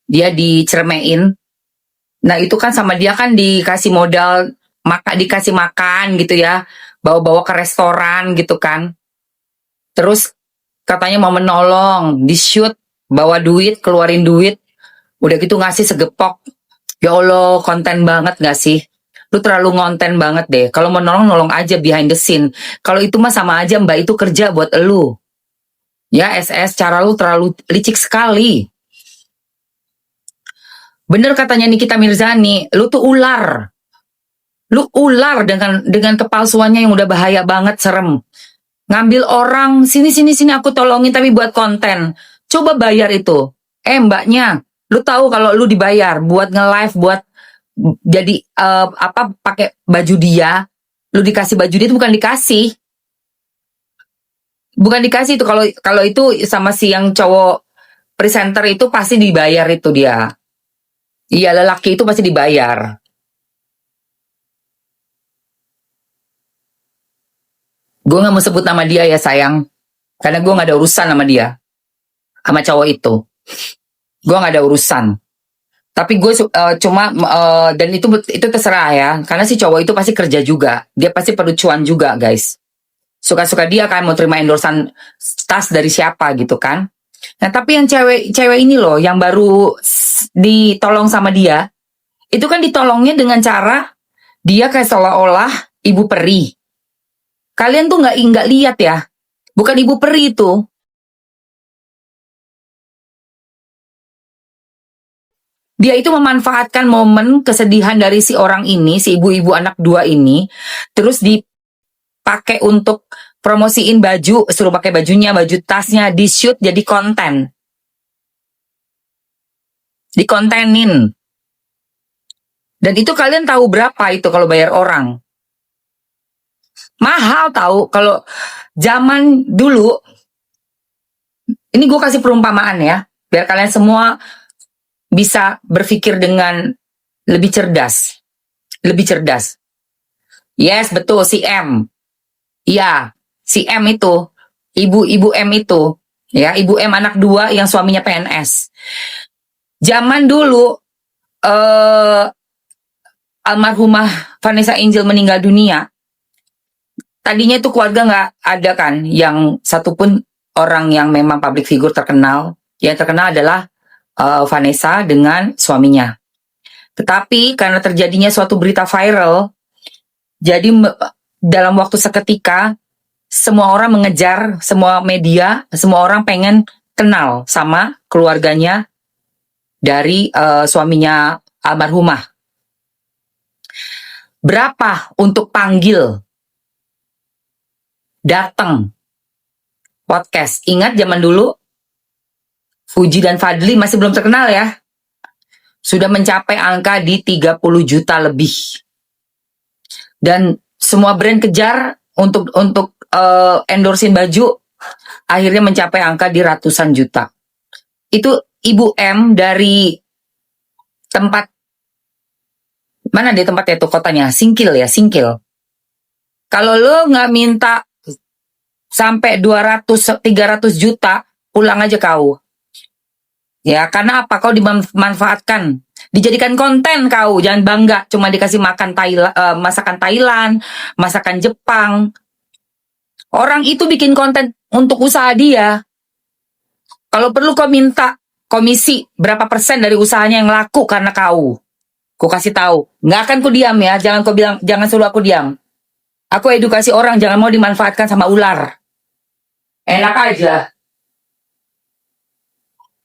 dia dicermein. Nah itu kan sama dia kan dikasih modal, dikasih makan gitu ya, bawa-bawa ke restoran gitu kan. Terus katanya mau menolong, di shoot, bawa duit, keluarin duit, udah gitu ngasih segepok. Ya Allah, konten banget gak sih? Lu terlalu ngonten banget deh. Kalau mau nolong, nolong aja behind the scene. Kalau itu mah sama aja mbak itu kerja buat elu. Ya SS, cara lu terlalu licik sekali. Bener katanya Nikita Mirzani, lu tuh ular. Lu ular dengan kepalsuannya yang udah bahaya banget, serem. Ngambil orang, sini aku tolongin tapi buat konten. Coba bayar itu. Mbaknya, lu tahu kalau lu dibayar buat nge-live, buat jadi apa pakai baju dia, lu dikasih baju dia itu bukan dikasih itu, kalau kalau itu sama si yang cowok presenter itu pasti dibayar itu dia. Iya, lelaki itu pasti dibayar. Gue nggak mau sebut nama dia ya sayang, karena gue nggak ada urusan sama dia, sama cowok itu. Gue nggak ada urusan. Tapi gue cuma dan itu terserah ya, karena si cowok itu pasti kerja juga, dia pasti perlu cuan juga guys. Suka-suka dia kan mau terima endorsan tas dari siapa gitu kan. Nah tapi yang cewek ini loh yang baru ditolong sama dia, itu kan ditolongnya dengan cara dia kayak seolah-olah ibu peri. Kalian tuh nggak lihat ya, bukan ibu peri itu. Dia itu memanfaatkan momen kesedihan dari si orang ini, si ibu-ibu anak dua ini, terus dipakai untuk promosiin baju, suruh pakai bajunya, baju tasnya, di shoot jadi konten. Dikontenin. Dan itu kalian tahu berapa itu kalau bayar orang? Mahal tahu. Kalau zaman dulu, ini gue kasih perumpamaan ya, biar kalian semua bisa berpikir dengan lebih cerdas. Lebih cerdas. Yes, betul, si M. Iya, si M itu. Ibu M itu. Ya, ibu M anak dua yang suaminya PNS. Zaman dulu, almarhumah Vanessa Angel meninggal dunia, tadinya itu keluarga nggak ada kan yang satupun orang yang memang public figure terkenal. Yang terkenal adalah Vanessa dengan suaminya. Tetapi karena terjadinya suatu berita viral, jadi dalam waktu seketika semua orang mengejar, semua media, semua orang pengen kenal sama keluarganya dari suaminya almarhumah. Berapa untuk panggil datang podcast? Ingat zaman dulu Fuji dan Fadli masih belum terkenal ya. Sudah mencapai angka di 30 juta lebih. Dan semua brand kejar untuk endorsein baju, akhirnya mencapai angka di ratusan juta. Itu Ibu M dari tempat, mana dia tempatnya itu kotanya? Singkil ya, Singkil. Kalau lo nggak minta sampai 200-300 juta, pulang aja kau. Ya, karena apa? Kau dimanfaatkan, dijadikan konten kau. Jangan bangga cuma dikasih makan masakan Thailand, masakan Jepang. Orang itu bikin konten untuk usaha dia. Kalau perlu kau minta komisi berapa persen dari usahanya yang laku karena kau. Kau kasih tahu. Nggak akan ku diam ya. Jangan kau bilang, jangan suruh aku diam. Aku edukasi orang, jangan mau dimanfaatkan sama ular. Enak aja.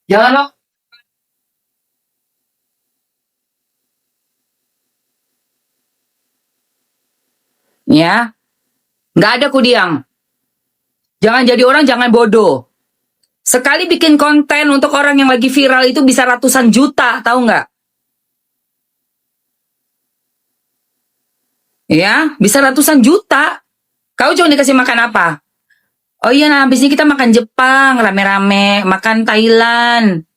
Jangan lo. Ya, nggak ada ku diam. Jangan jadi orang, jangan bodoh. Sekali bikin konten untuk orang yang lagi viral itu bisa ratusan juta, tahu nggak? Ya, bisa ratusan juta. Kau cuma dikasih makan apa? Oh iya, nah habis ini kita makan Jepang, rame-rame, makan Thailand.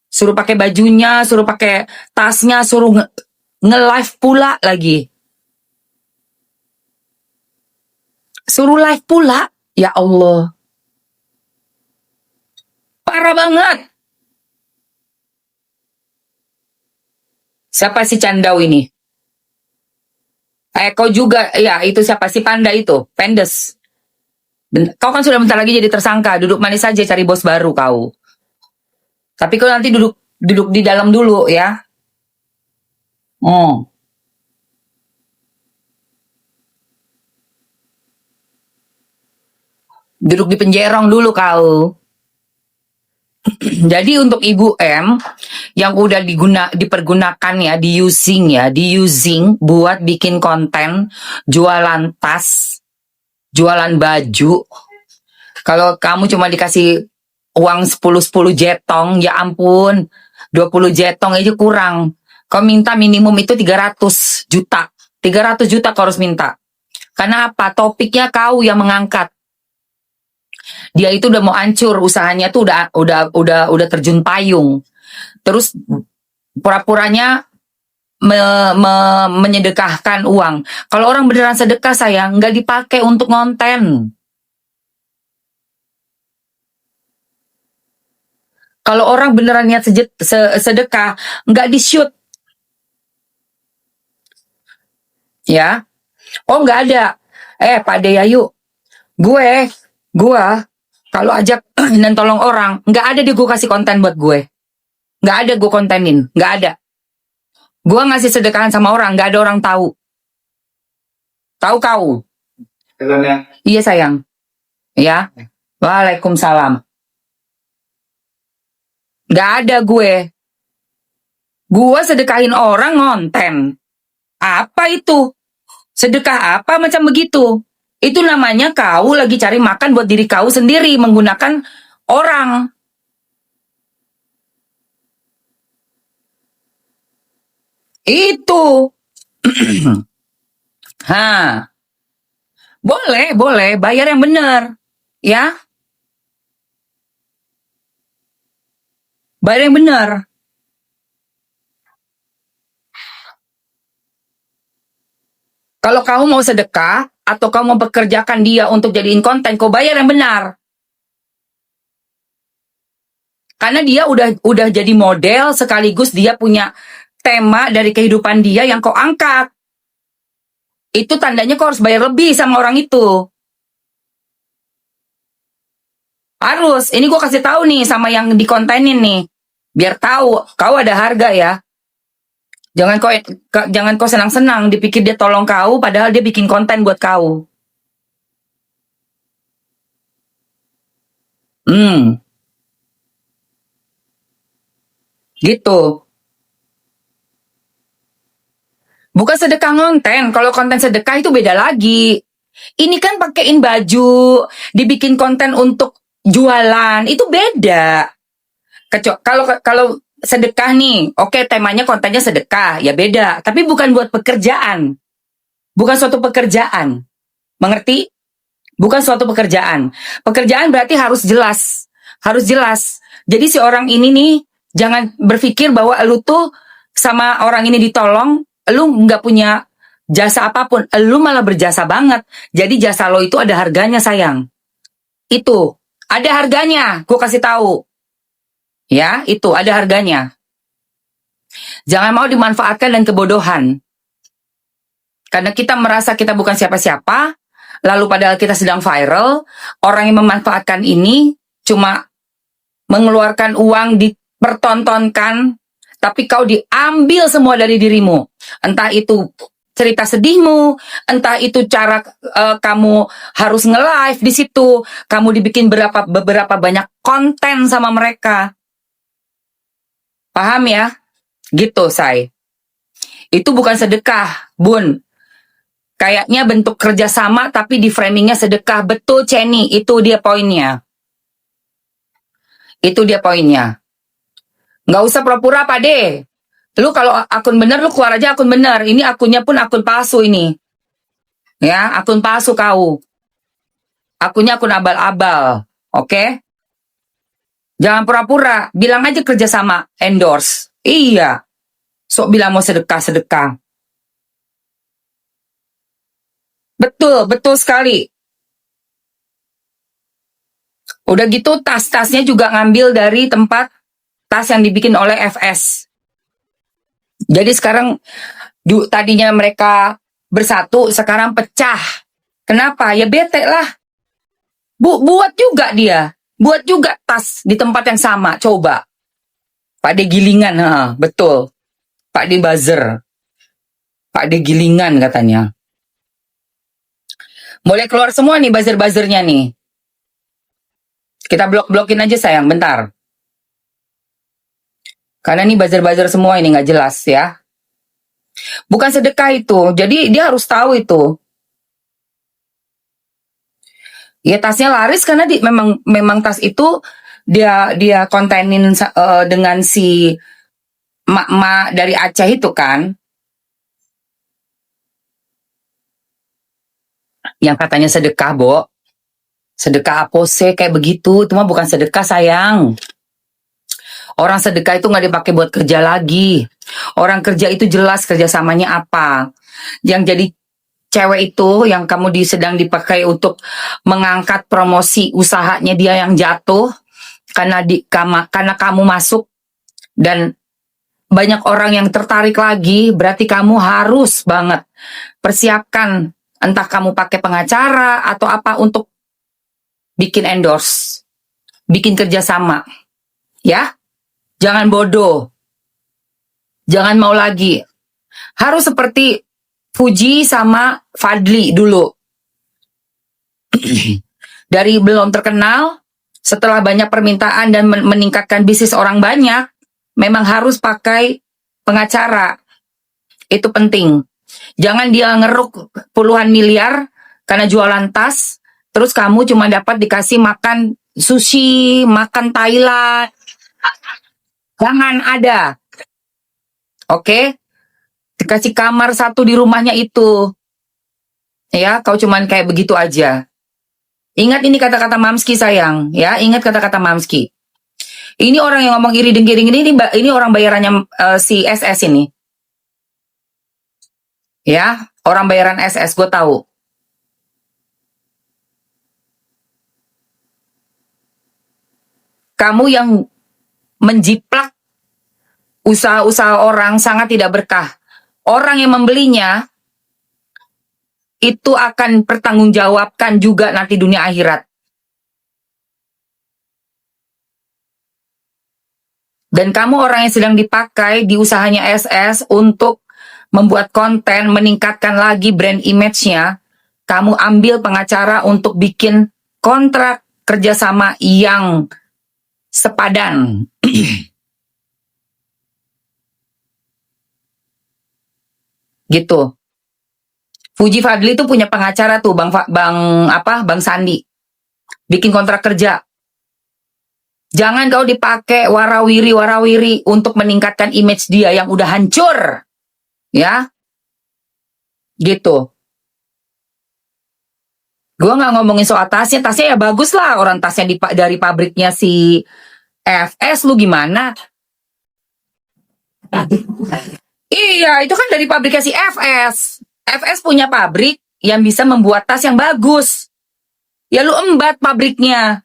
Suruh pakai bajunya, suruh pakai tasnya, suruh nge-live pula lagi. Suruh live pula, ya Allah. Parah banget. Siapa si Candau ini? Kau juga, ya itu siapa si Panda itu? Pendes. Kau kan sudah bentar lagi jadi tersangka. Duduk manis saja cari bos baru kau. Tapi kau nanti duduk duduk di dalam dulu ya. Oh, duduk di penjerong dulu kau. Jadi untuk Ibu M yang udah dipergunakan ya, di using buat bikin konten, jualan tas, jualan baju. Kalau kamu cuma dikasih uang 10 jetong, ya ampun, 20 jetong aja kurang. Kau minta minimum itu 300 juta. 300 juta kau harus minta. Karena apa? Topiknya kau yang mengangkat. Dia itu udah mau hancur, usahanya tuh udah terjun payung. Terus pura-puranya menyedekahkan uang. Kalau orang beneran sedekah sayang, nggak dipakai untuk konten. Kalau orang beneran niat sedekah, nggak di-shoot. Ya. Oh, nggak ada. Pak Deyayu, gue kalau ajak dan tolong orang, nggak ada dia gue kasih konten buat gue. Nggak ada gue kontenin. Nggak ada. Gue ngasih sedekahan sama orang, nggak ada orang tahu. Tahu kau? Iya sayang. Ya. Waalaikumsalam. Nggak ada gue. Gue sedekahin orang konten. Apa itu? Sedekah apa macam begitu? Itu namanya kau lagi cari makan buat diri kau sendiri menggunakan orang. Itu. Ha. Boleh, bayar yang benar. Ya. Bayar yang benar. Kalau kamu mau sedekah atau kamu mau pekerjakan dia untuk jadiin konten, kau bayar yang benar. Karena dia udah jadi model sekaligus dia punya tema dari kehidupan dia yang kau angkat. Itu tandanya kau harus bayar lebih sama orang itu. Harus. Ini gue kasih tahu nih sama yang dikontenin nih. Biar tahu kau ada harga ya. Jangan kau senang-senang dipikir dia tolong kau padahal dia bikin konten buat kau. Gitu. Bukan sedekah konten. Kalau konten sedekah itu beda lagi. Ini kan pakein baju, dibikin konten untuk jualan, itu beda. Kalau sedekah nih, oke temanya kontennya sedekah, ya beda. Tapi bukan buat pekerjaan. Bukan suatu pekerjaan. Mengerti? Bukan suatu pekerjaan. Pekerjaan berarti harus jelas. Harus jelas. Jadi si orang ini nih, jangan berpikir bahwa lu tuh sama orang ini ditolong, lu nggak punya jasa apapun. Lu malah berjasa banget. Jadi jasa lo itu ada harganya sayang. Itu. Ada harganya. Gue kasih tahu. Ya, itu ada harganya. Jangan mau dimanfaatkan dan kebodohan. Karena kita merasa kita bukan siapa-siapa, lalu padahal kita sedang viral, orang yang memanfaatkan ini cuma mengeluarkan uang, dipertontonkan, tapi kau diambil semua dari dirimu. Entah itu cerita sedihmu, entah itu cara kamu harus nge-live di situ, kamu dibikin beberapa banyak konten sama mereka. Paham ya? Gitu, say. Itu bukan sedekah, Bun. Kayaknya bentuk kerjasama tapi di framingnya sedekah. Betul, Ceni. Itu dia poinnya. Itu dia poinnya. Nggak usah pura-pura, Pak De. Lu kalau akun bener, lu keluar aja akun bener. Ini akunnya pun akun palsu ini. Ya, akun palsu kau. Akunnya akun abal-abal. Oke? Jangan pura-pura. Bilang aja kerjasama. Endorse. Iya. Sok bilang mau sedekah-sedekah. Betul, betul sekali. Udah gitu tas-tasnya juga ngambil dari tempat tas yang dibikin oleh FS. Jadi sekarang tadinya mereka bersatu, sekarang pecah. Kenapa? Ya bete lah. Buat juga dia. Buat juga tas di tempat yang sama. Coba. Pak D Gilingan, betul. Pak D Buzzer. Pak D Gilingan katanya. Mulai keluar semua nih buzzer-buzzernya nih. Kita blok-blokin aja sayang, bentar. Karena nih buzzer-buzzer semua ini nggak jelas ya. Bukan sedekah itu, jadi dia harus tahu itu. Ya tasnya laris karena memang tas itu dia kontenin dengan si mak dari Aceh itu kan, yang katanya sedekah, Bo. Sedekah apose kayak begitu, itu mah bukan sedekah sayang. Orang sedekah itu nggak dipakai buat kerja lagi. Orang kerja itu jelas kerjasamanya apa. Yang jadi cewek itu yang kamu sedang dipakai untuk mengangkat promosi usahanya dia yang jatuh karena kamu masuk dan banyak orang yang tertarik lagi, berarti kamu harus banget persiapkan entah kamu pakai pengacara atau apa untuk bikin endorse, bikin kerjasama, ya. Jangan bodoh. Jangan mau lagi. Harus seperti Fuji sama Fadli dulu. Dari belum terkenal, setelah banyak permintaan dan meningkatkan bisnis orang banyak, memang harus pakai pengacara. Itu penting. Jangan dia ngeruk puluhan miliar karena jualan tas, terus kamu cuma dapat dikasih makan sushi, makan Thailand. Jangan ada. Oke? Dikasih kamar satu di rumahnya itu. Ya, kau cuman kayak begitu aja. Ingat ini kata-kata Mamski sayang, ya. Ingat kata-kata Mamski. Ini orang yang ngomong iri dengki ini orang bayarannya si SS ini. Ya, orang bayaran SS, gue tahu. Kamu yang menjiplak usaha-usaha orang sangat tidak berkah. Orang yang membelinya itu akan pertanggungjawabkan juga nanti dunia akhirat. Dan kamu orang yang sedang dipakai di usahanya SS untuk membuat konten, meningkatkan lagi brand image-nya, kamu ambil pengacara untuk bikin kontrak kerjasama yang sepadan. Gitu. Fuji Fadli tuh punya pengacara tuh, Bang Sandi. Bikin kontrak kerja. Jangan kau dipakai warawiri untuk meningkatkan image dia yang udah hancur. Ya. Gitu. Gue nggak ngomongin soal tasnya ya bagus lah, orang tasnya dari pabriknya si FS, lu gimana? Iya, itu kan dari pabriknya si FS. FS punya pabrik yang bisa membuat tas yang bagus. Ya lu embat pabriknya.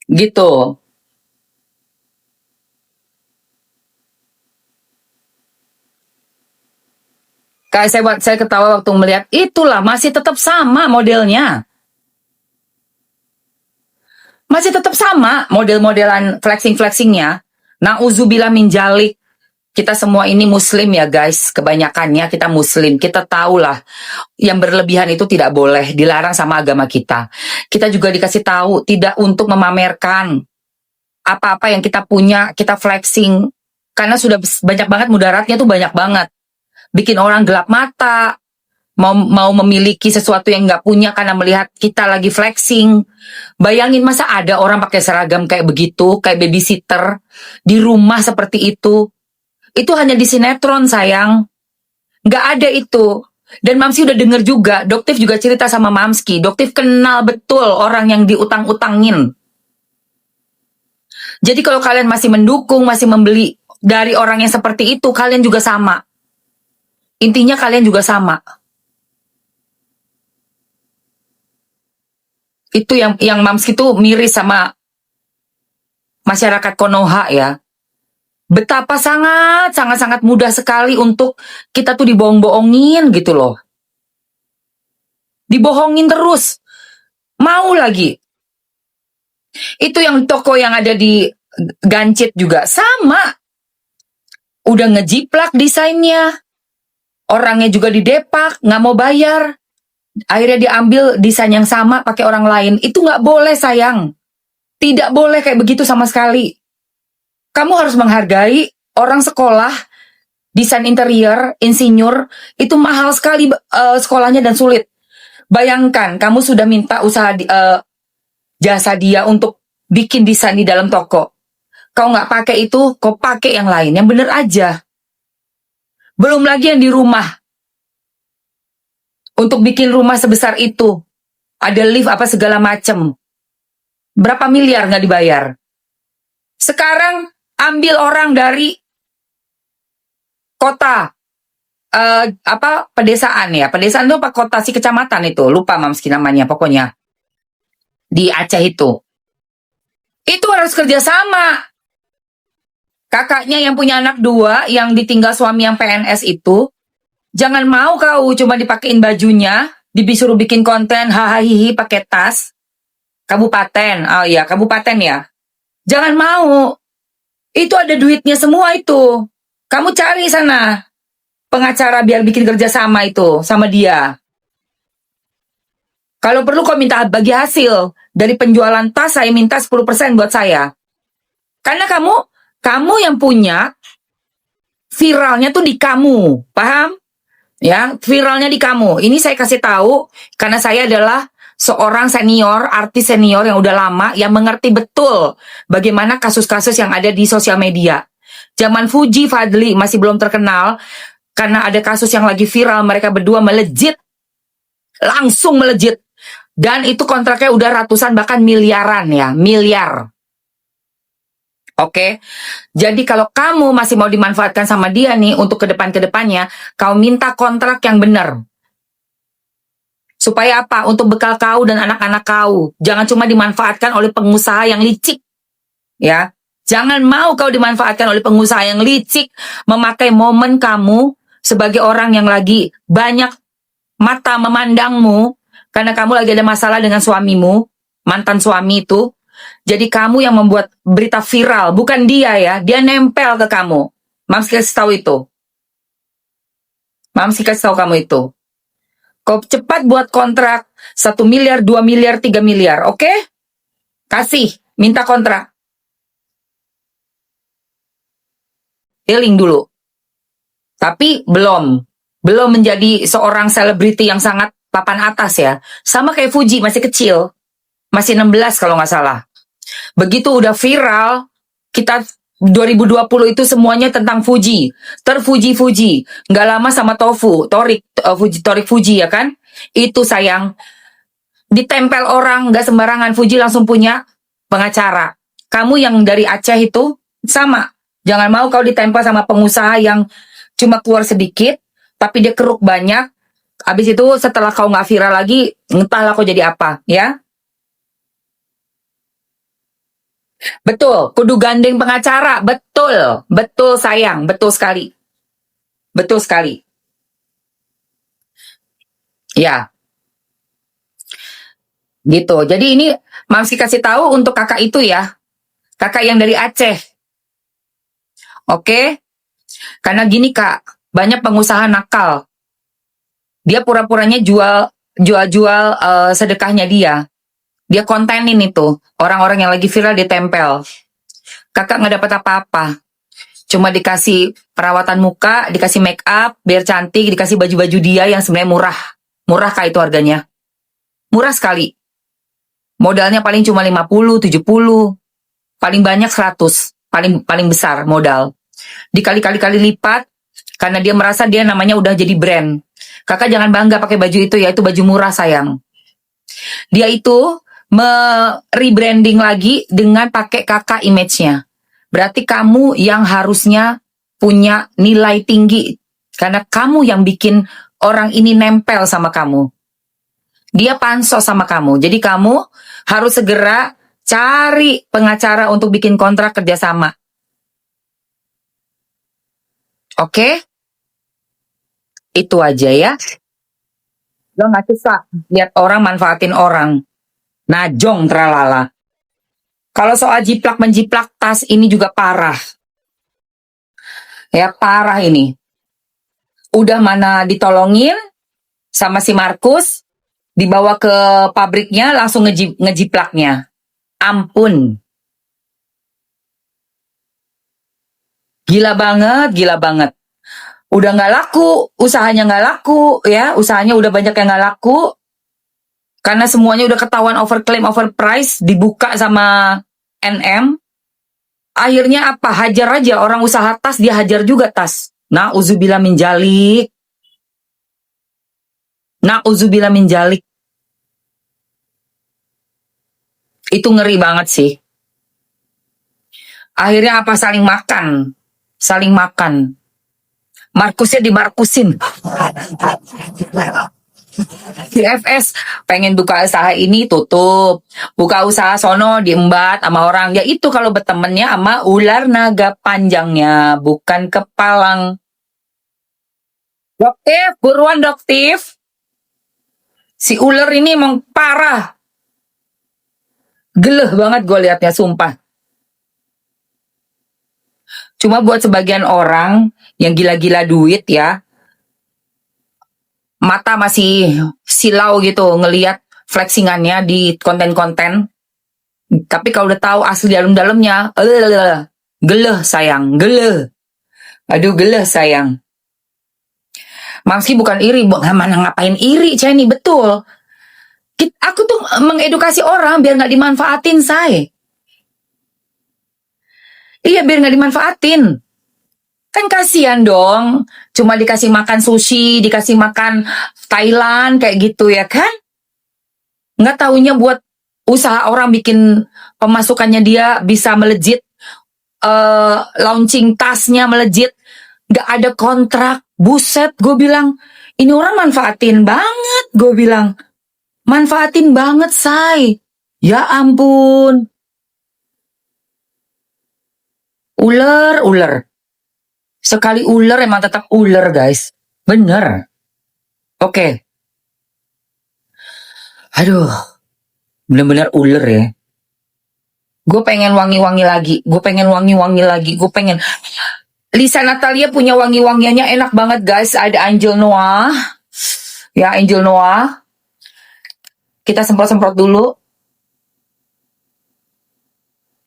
Gitu. Kayak saya ketawa waktu melihat, itulah masih tetap sama modelnya. Masih tetap sama model-modelan flexing-flexingnya. Na'udzubillah min jalik. Kita semua ini muslim ya guys, kebanyakannya kita muslim. Kita tahulah yang berlebihan itu tidak boleh, dilarang sama agama kita. Kita juga dikasih tahu tidak untuk memamerkan apa-apa yang kita punya, kita flexing. Karena sudah banyak banget mudaratnya tuh banyak banget. Bikin orang gelap mata, mau memiliki sesuatu yang nggak punya karena melihat kita lagi flexing. Bayangin masa ada orang pakai seragam kayak begitu, kayak babysitter di rumah seperti itu. Itu hanya di sinetron sayang. Nggak ada itu. Dan Mamski udah denger juga, Doktif juga cerita sama Mamski. Doktif kenal betul orang yang diutang-utangin. Jadi kalau kalian masih mendukung, masih membeli dari orang yang seperti itu, kalian juga sama. Intinya kalian juga sama. Itu yang Mamski tuh miris sama masyarakat Konoha ya. Betapa sangat mudah sekali untuk kita tuh dibohong-bohongin gitu loh. Dibohongin terus. Mau lagi. Itu yang toko yang ada di Gancit juga sama. Udah ngejiplak desainnya. Orangnya juga didepak, nggak mau bayar. Akhirnya diambil desain yang sama pakai orang lain. Itu nggak boleh, sayang. Tidak boleh kayak begitu sama sekali. Kamu harus menghargai orang sekolah, desain interior, insinyur, itu mahal sekali sekolahnya dan sulit. Bayangkan, kamu sudah minta usaha jasa dia untuk bikin desain di dalam toko. Kau nggak pakai itu, kau pakai yang lain, yang bener aja. Belum lagi yang di rumah. Untuk bikin rumah sebesar itu, ada lift apa segala macem. Berapa miliar nggak dibayar? Sekarang ambil orang dari kota pedesaan ya. Pedesaan itu apa kota sih, kecamatan itu? Lupa Mamski namanya pokoknya. Di Aceh itu. Itu harus kerja sama. Kakaknya yang punya anak 2 yang ditinggal suami yang PNS itu, jangan mau kau cuma dipakein bajunya, disuruh bikin konten hahaha pakai tas. Kabupaten. Oh iya, kabupaten ya. Jangan mau. Itu ada duitnya semua itu. Kamu cari sana pengacara biar bikin kerjasama itu sama dia. Kalau perlu kau minta bagi hasil. Dari penjualan tas saya minta 10% buat saya. Karena kamu yang punya viralnya tuh di kamu. Paham? Ya, viralnya di kamu. Ini saya kasih tahu karena saya adalah seorang senior, artis senior yang udah lama, yang mengerti betul bagaimana kasus-kasus yang ada di sosial media. Zaman Fuji Fadli masih belum terkenal, karena ada kasus yang lagi viral, mereka berdua melejit, langsung melejit. Dan itu kontraknya udah ratusan, bahkan miliaran ya, miliar. Oke, jadi kalau kamu masih mau dimanfaatkan sama dia nih untuk kedepannya, kau minta kontrak yang benar. Supaya apa? Untuk bekal kau dan anak-anak kau. Jangan cuma dimanfaatkan oleh pengusaha yang licik. Ya, jangan mau kau dimanfaatkan oleh pengusaha yang licik, memakai momen kamu sebagai orang yang lagi banyak mata memandangmu, karena kamu lagi ada masalah dengan suamimu, mantan suami itu. Jadi kamu yang membuat berita viral, bukan dia ya. Dia nempel ke kamu. Mams kasih tahu itu. Mams kasih tahu kamu itu. Kau cepat buat kontrak 1 miliar, 2 miliar, 3 miliar, oke? Kasih, minta kontrak. Dealing dulu. Tapi belum menjadi seorang selebriti yang sangat papan atas ya. Sama kayak Fuji, masih kecil. Masih 16 kalau nggak salah. Begitu udah viral, kita 2020 itu semuanya tentang Fuji. Terfuji-fuji. Nggak lama sama Torik Fuji ya kan? Itu sayang. Ditempel orang, nggak sembarangan. Fuji langsung punya pengacara. Kamu yang dari Aceh itu, sama. Jangan mau kau ditempel sama pengusaha yang cuma keluar sedikit, tapi dia keruk banyak. Habis itu setelah kau nggak viral lagi, entahlah kau jadi apa, ya? Betul, kudu gandeng pengacara. Betul sayang, betul sekali. Betul sekali. Ya. Gitu. Jadi ini Mamski kasih tahu untuk kakak itu ya. Kakak yang dari Aceh. Oke? Karena gini Kak, banyak pengusaha nakal. Dia pura-puranya jual sedekahnya dia. Dia kontenin itu. Orang-orang yang lagi viral ditempel. Kakak nggak dapat apa-apa. Cuma dikasih perawatan muka, dikasih make up, biar cantik, dikasih baju-baju dia yang sebenarnya murah. Murah Kak itu harganya. Murah sekali. Modalnya paling cuma 50, 70. Paling banyak 100. Paling besar modal. Dikali-kali lipat, karena dia merasa dia namanya udah jadi brand. Kakak jangan bangga pakai baju itu ya, itu baju murah sayang. Dia itu rebranding lagi dengan pakai kakak image-nya. Berarti kamu yang harusnya punya nilai tinggi. Karena kamu yang bikin orang ini nempel sama kamu. Dia pansos sama kamu. Jadi kamu harus segera Cari pengacara untuk bikin kontrak kerjasama. Oke? Itu aja ya. Lo nggak susah lihat orang manfaatin orang. Najong tralala. Kalau soal jiplak menjiplak tas ini juga parah. Ya parah ini. Udah mana ditolongin sama si Markus, dibawa ke pabriknya langsung ngejiplaknya. Ampun. Gila banget, gila banget. Udah nggak laku, usahanya nggak laku, ya. Usahanya udah banyak yang nggak laku. Karena semuanya udah ketahuan overclaim, overprice, dibuka sama NM. Akhirnya apa? Hajar aja orang usaha tas, dia hajar juga tas. Na'udzubillah min jalik. Na'udzubillah min jalik. Itu ngeri banget sih. Akhirnya apa? Saling makan. Saling makan. Markusnya dimarkusin. Si FS pengen buka usaha ini tutup, buka usaha sono diembat sama orang. Ya itu kalau bertemannya sama ular naga panjangnya, bukan kepalang. Doktif, buruan doktif. Si ular ini emang parah. Geleh banget gue liatnya, sumpah. Cuma buat sebagian orang yang gila-gila duit ya, mata masih silau gitu ngelihat flexingannya di konten-konten. Tapi kalau udah tahu asli dalam-dalamnya, geleh sayang, geleh. Aduh geleh sayang. Mamski bukan iri, mana ngapain iri, Ceni, betul. Aku tuh mengedukasi orang biar nggak dimanfaatin, say. Iya, biar nggak dimanfaatin. Kan kasihan dong, cuma dikasih makan sushi, dikasih makan Thailand kayak gitu ya kan? Nggak taunya buat usaha orang bikin pemasukannya dia bisa melejit, launching tasnya melejit, nggak ada kontrak, buset, gue bilang, ini orang manfaatin banget, gue bilang, manfaatin banget, say, ya ampun, ular, sekali ular emang tetap ular guys, bener, oke. Aduh, bener-bener ular ya. Gue pengen wangi-wangi lagi. Gue pengen Lisa Natalia punya wangi-wangiannya enak banget guys. Ada Angel Noah. Ya, Angel Noah. Kita semprot-semprot dulu.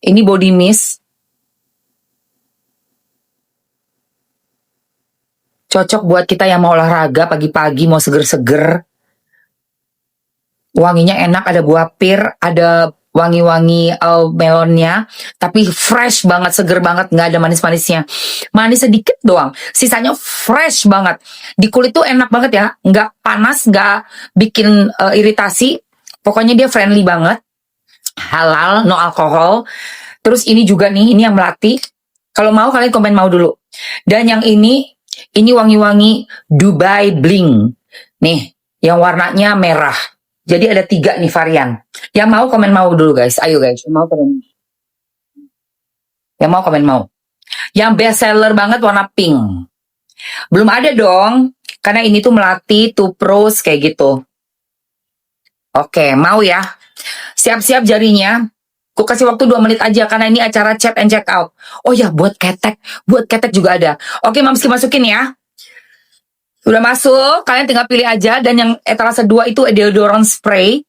Ini body mist. Cocok buat kita yang mau olahraga pagi-pagi, mau seger-seger. Wanginya enak, ada buah pir, ada wangi-wangi melonnya, tapi fresh banget, seger banget, nggak ada manis-manisnya. Manis sedikit doang, sisanya fresh banget. Di kulit tuh enak banget ya, nggak panas, nggak bikin iritasi. Pokoknya dia friendly banget, halal, no alkohol. Terus ini juga nih, ini yang melati. Kalau mau kalian komen mau dulu. Dan yang ini wangi-wangi Dubai Bling. Nih, yang warnanya merah. Jadi ada 3 nih varian. Yang mau komen mau dulu guys. Ayo guys, yang mau komen. Yang mau komen mau. Yang best seller banget warna pink. Belum ada dong. Karena ini tuh melati, two pros kayak gitu. Oke, mau ya. Siap-siap jarinya. Aku kasih waktu 2 menit aja karena ini acara chat and check out. Oh ya, buat ketek juga ada. Oke, Mamski masukin ya. Udah masuk, kalian tinggal pilih aja. Dan yang etalase 2 itu deodorant spray.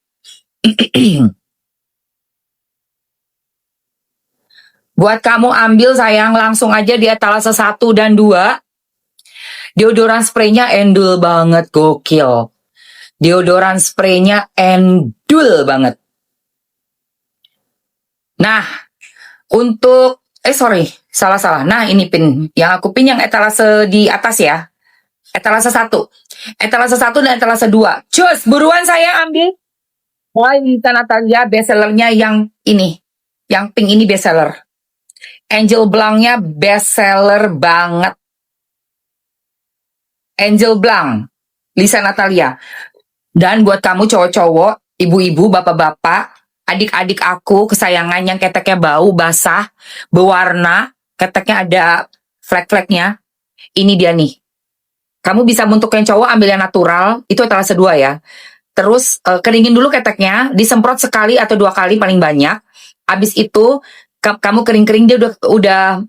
Buat kamu ambil sayang, langsung aja di etalase 1 dan 2. Deodorant spraynya endul banget, gokil. Deodorant spraynya endul banget. Nah, untuk, salah. Nah, ini pin. Yang aku pin yang etalase di atas ya. Etalase 1. Etalase 1 dan etalase 2. Cus, buruan saya ambil. Wah, Lisa Natalia bestsellernya yang ini. Yang pink ini bestseller. Angel Blanc-nya bestseller banget. Angel Blanc. Lisa Natalia. Dan buat kamu cowok-cowok, ibu-ibu, bapak-bapak, adik-adik aku kesayangan yang keteknya bau, basah, berwarna, keteknya ada flek-fleknya. Ini dia nih. Kamu bisa untuk yang cowok ambil yang natural, itu etalase 2 ya. Terus keringin dulu keteknya, disemprot sekali atau 2 kali paling banyak. Abis itu kamu kering-kering dia udah